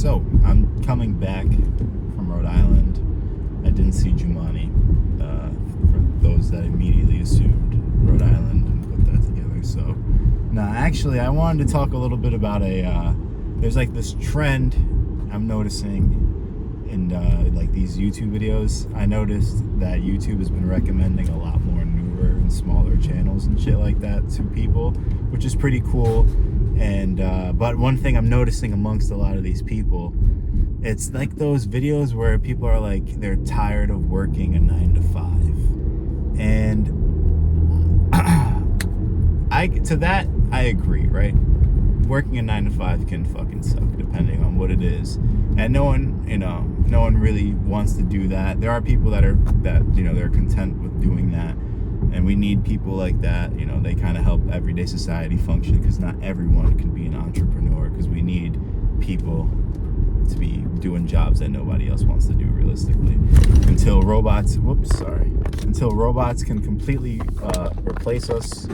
So, I'm coming back from Rhode Island. I didn't see Jumanji. For those that immediately assumed Rhode Island and put that together. So, now actually, I wanted to talk a little bit about there's like this trend I'm noticing in like these YouTube videos. I noticed that YouTube has been recommending a lot more newer and smaller channels and shit like that to people, which is pretty cool. And but one thing I'm noticing amongst a lot of these people, it's like those videos where people are like, they're tired of working a 9 to 5. And I agree, right? Working a 9 to 5 can fucking suck depending on what it is. And no one really wants to do that. There are people that they're content with doing that. And we need people like that. They kind of help everyday society function, because not everyone can be an entrepreneur, because we need people to be doing jobs that nobody else wants to do realistically. Until robots can completely replace us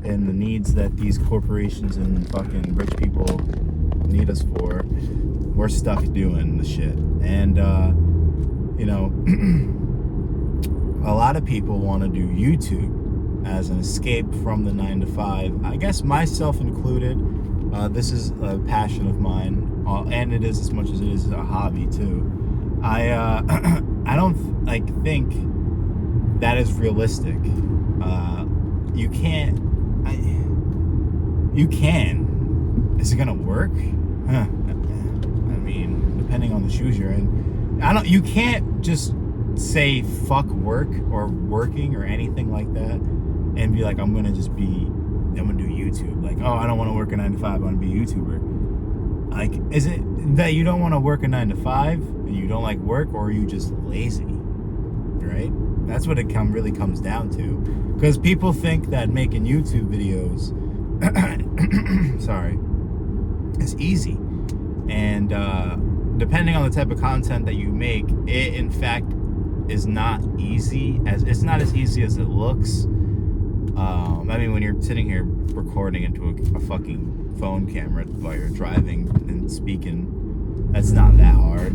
in the needs that these corporations and fucking rich people need us for, we're stuck doing the shit. And a lot of people want to do YouTube as an escape from the 9 to 5. I guess myself included. This is a passion of mine, and it is as much as it is a hobby too. I don't think that is realistic. You can't. You can. Is it gonna work? I mean, depending on the shoes you're in. You can't just say fuck work or working or anything like that and be like, I'm gonna do YouTube. Like, oh, I don't want to work a 9 to 5, I want to be a YouTuber. Like, is it that you don't want to work a 9 to 5 and you don't like work, or are you just lazy? Right? That's what it really comes down to. Because people think that making YouTube videos is easy. And depending on the type of content that you make, it in fact is not easy. It's not as easy as it looks. I mean, when you're sitting here recording into a fucking phone camera while you're driving and speaking, that's not that hard.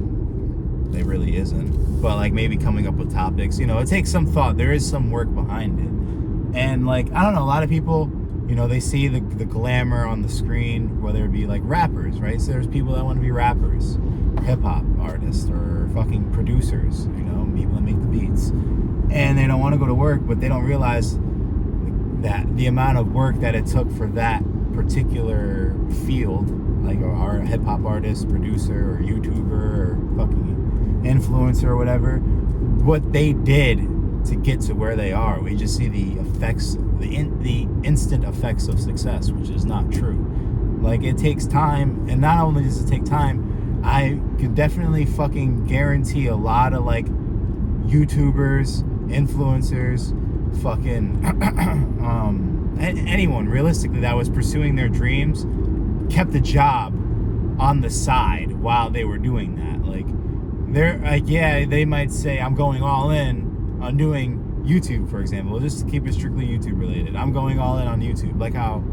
It really isn't. But like, maybe coming up with topics, it takes some thought. There is some work behind it. And like, I don't know, a lot of people, they see the glamour on the screen, whether it be like rappers, right? So there's people that want to be rappers, hip-hop artists, or fucking producers, people that make the beats. And they don't want to go to work, but they don't realize that the amount of work that it took for that particular field, like our hip-hop artist, producer, or YouTuber, or fucking influencer, or whatever, what they did to get to where they are. We just see the effects, the instant effects of success, which is not true. Like, it takes time, and not only does it take time, I could definitely fucking guarantee a lot of like YouTubers, influencers, fucking anyone realistically that was pursuing their dreams kept a job on the side while they were doing that. Like, they're like, yeah, they might say, I'm going all in on doing YouTube, for example, just to keep it strictly YouTube related. I'm going all in on YouTube, like how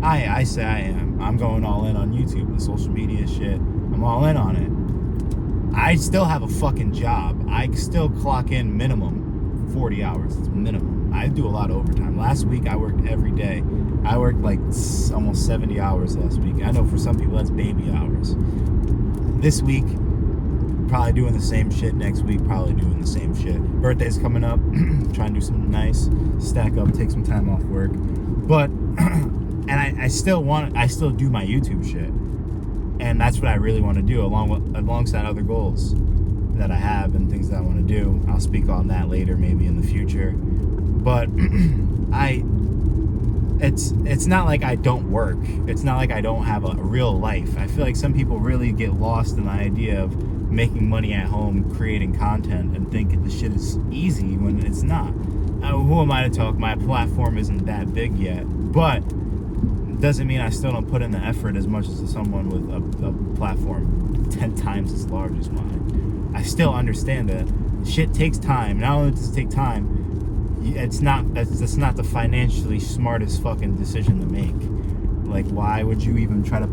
I say I am. I'm going all in on YouTube, the social media shit. I'm all in on it. I still have a fucking job. I still clock in minimum 40 hours. It's minimum. I do a lot of overtime. Last week I worked every day. I worked like almost 70 hours last week. I know for some people that's baby hours. This week, probably doing the same shit. Next week, probably doing the same shit. Birthday's coming up. Trying to do something nice. Stack up, take some time off work. But, and I still do my YouTube shit. And that's what I really want to do, alongside other goals that I have and things that I want to do. I'll speak on that later, maybe in the future. But it's not like I don't work. It's not like I don't have a real life. I feel like some people really get lost in the idea of making money at home, creating content, and think the shit is easy when it's not. Who am I to talk? My platform isn't that big yet, but doesn't mean I still don't put in the effort as much as someone with a platform 10 times as large as mine. I still understand that shit takes time. Not only does it take time, that's not the financially smartest fucking decision to make. Like, why would you even try to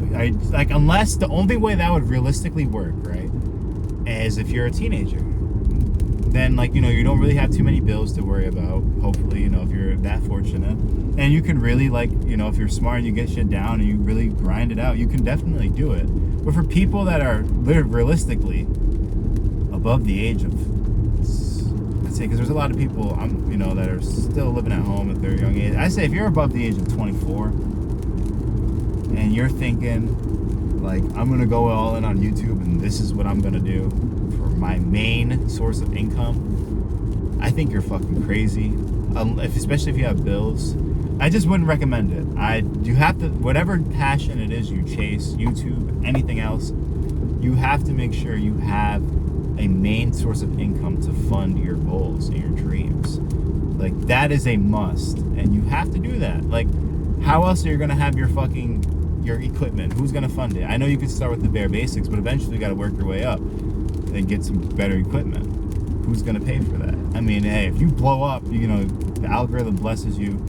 like, unless the only way that would realistically work, right, is if you're a teenager. Then, like, you know, you don't really have too many bills to worry about, hopefully, you know, if you're that fortunate. And you can really, like, you know, if you're smart and you get shit down and you really grind it out, you can definitely do it. But for people that are realistically above the age of, I'd say, because there's a lot of people, you know, that are still living at home at their young age. I say if you're above the age of 24 and you're thinking, like, I'm going to go all in on YouTube and this is what I'm going to do for my main source of income, I think you're fucking crazy. Especially if you have bills. I just wouldn't recommend it. You have to, whatever passion it is you chase, YouTube, anything else, you have to make sure you have a main source of income to fund your goals and your dreams. Like, that is a must, and you have to do that. Like, how else are you gonna have your equipment? Who's gonna fund it? I know you can start with the bare basics, but eventually you gotta work your way up and get some better equipment. Who's gonna pay for that? I mean, hey, if you blow up, you know, the algorithm blesses you.